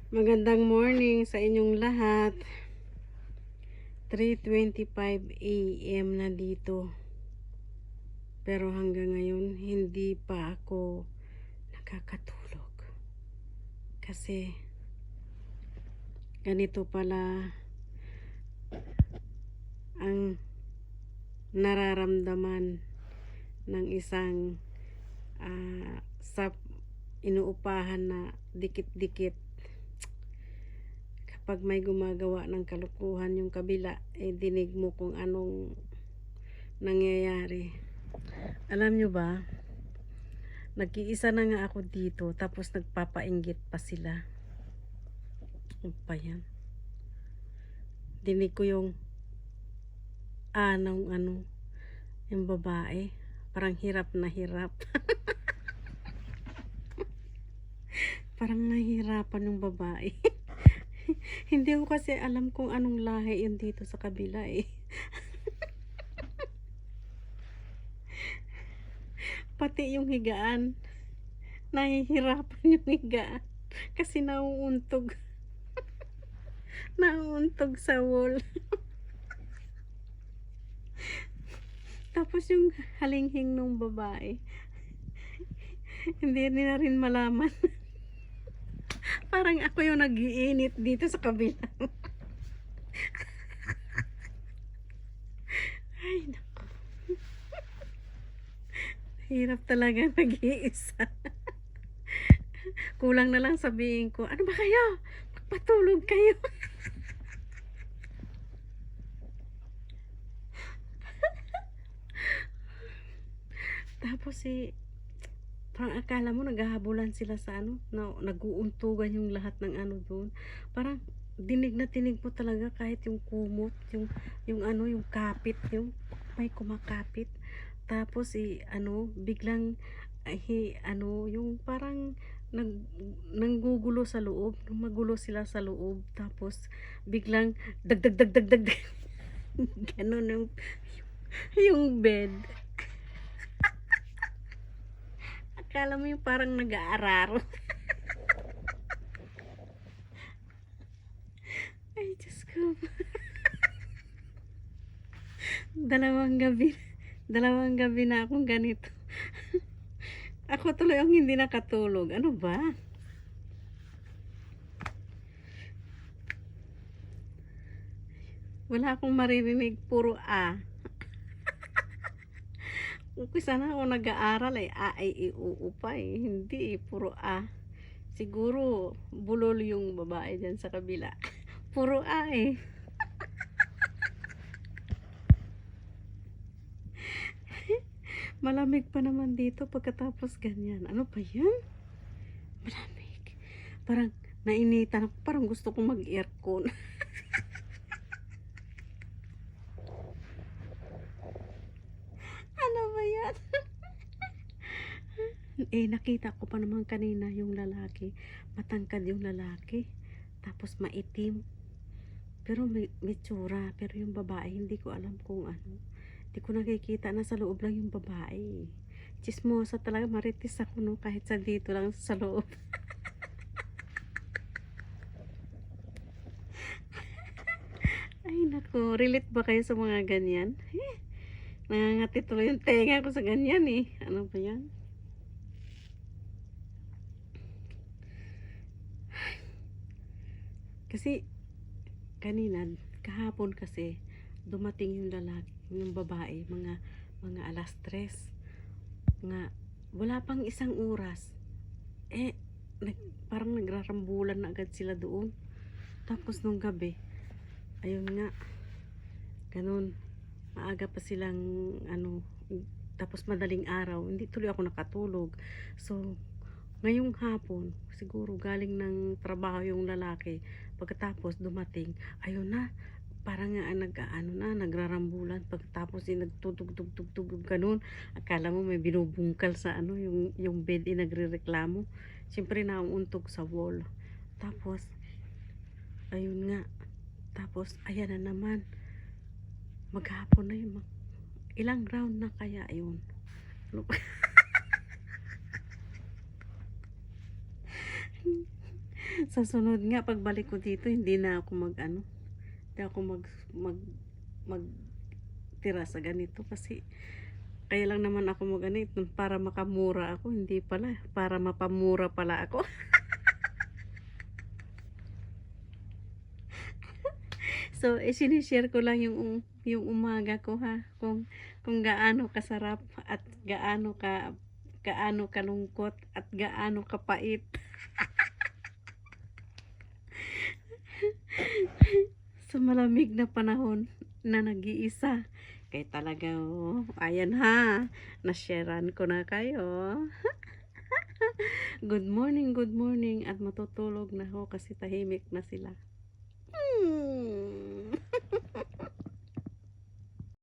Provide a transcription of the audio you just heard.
Magandang morning sa inyong lahat. 3:25 AM na dito. Pero hanggang ngayon hindi pa ako nakakatulog. Kasi ganito pala ang nararamdaman ng isang sa inuupahan na dikit-dikit. Pag may gumagawa ng kalukuhan yung kabila, dinig mo kung anong nangyayari. Alam nyo ba, nag-iisa na nga ako dito, tapos nagpapainggit pa sila. Ano pa yan? Dinig ko yung yung babae, parang hirap na hirap. Parang nahihirapan yung babae. Hindi ko kasi alam kung anong lahi yun dito sa kabila Pati yung higaan, nahihirapan yung higaan kasi nauuntog. Nauuntog sa wall. Tapos yung halinghing nung babae, hindi na rin malaman. Parang ako yung nag-iinit dito sa kabila. Ay, naku. Hirap talaga nag-iisa. Kulang na lang sabihin ko, ano ba kayo? Magpatulog kayo. Tapos parang akala mo naghahabulan sila sa nag-uuntugan yung lahat ng doon. Parang dinig na tinig mo talaga kahit yung kumot, yung kapit, yung may kumakapit. Tapos biglang yung parang nanggugulo sa loob, magulo sila sa loob. Tapos biglang dag ganun yung bed. Akala mo yung parang nag-aararo. Ay, Diyos ko. Dalawang gabi na akong ganito. Ako tuloy ang hindi nakatulog. Ano ba? Wala akong maririnig, puro Kung sana ako nag-aaral ay uu pa Hindi puro Siguro bulol yung babae dyan sa kabila. Puro Malamig pa naman dito pagkatapos ganyan. Ano pa yan? Malamig. Parang nainitan ako. Parang gusto kong mag-aircon. Ano ba yan? Nakita ko pa naman kanina yung lalaki. Matangkad yung lalaki. Tapos maitim. Pero may tsura. Pero yung babae, hindi ko alam kung ano. Hindi ko nakikita. Nasa loob lang yung babae. Chismosa talaga. Marites ako kahit sa dito lang sa loob. Ay naku. Relate ba kayo sa mga ganyan? Nangangati tuloy yung tenga ko sa ganyan Ano ba yan? Kasi kahapon kasi dumating yung lalaki, yung babae, mga alas 3 nga, wala pang isang oras parang nagrarambulan na agad sila doon. Tapos nung gabi, ayun nga, ganun, maaga pa silang tapos madaling araw, hindi tuloy ako nakatulog. So ngayong hapon, siguro galing ng trabaho yung lalaki, pagkatapos dumating, ayun na, parang nga nagrarambulan, pagkatapos nagtutug ganun. Akala mo may binubungkal sa yung bed nagrereklamo. Siyempre nauuntog sa wall. Tapos ayun nga, tapos ayan na naman, maghapon na yun, ilang round na kaya yun. Sa sunod nga, pagbalik ko dito, hindi na ako hindi ako mag tira sa ganito kasi kaya lang naman ako ganito para makamura ako, hindi pala, para mapamura pala ako. So, sinishare ko lang yung umaga ko ha, kung gaano kasarap at gaano kalungkot at gaano kapait. Sa malamig na panahon na nag-iisa. Kaya talaga, oh, ayan ha, nasharean ko na kayo. Good morning, at matutulog na ako kasi tahimik na sila.